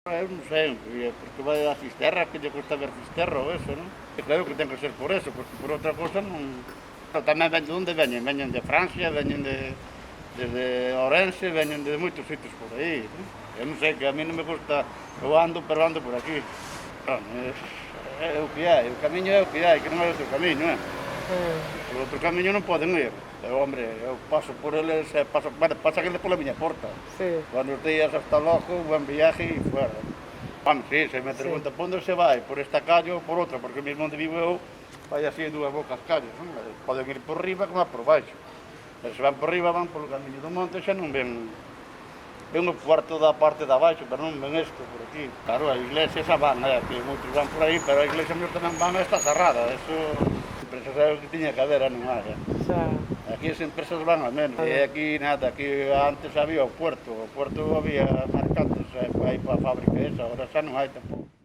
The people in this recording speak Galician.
Eu non sei, porque vai a Fisterra, que lle custa ver Fisterra ou eso, non? E claro que ten que ser por eso, porque por outra cosa non... Tamén veñen de onde veñen, veñen de Francia, veñen desde Ourense, veñen de moitos sitios por aí, non? Eu non sei, que a mí non me gusta, eu ando, pero ando por aquí. Non, é o que hai, o camiño é o que hai, que non hai outro camiño, é? Por outro camiño non poden ir. Pero, hombre, eu paso por eles, pasa que eles pola miña porta. Sí. Buenos días, hasta logo, buen viaje e fuera. Vamos, sí, se me pregunta por onde se vai, por esta calle ou por outra, porque mesmo onde vivo eu, vai así dúas bocas calles, non? Poden ir por riba como por baixo. E se van por riba, van polo camiño do monte, xa non ven... Ven o cuarto da parte de abaixo, pero non ven isto por aquí. Claro, a iglesia xa van, que moitos van por aí, pero a iglesia mellor tamén van a esta cerrada, eso... Empresas é o que tiña que haber, non hai. Xa. Aquí as empresas van a menos, e aquí nada, aquí antes había o puerto había mercantes, aí para a fábrica esa, agora xa non hai tampouco.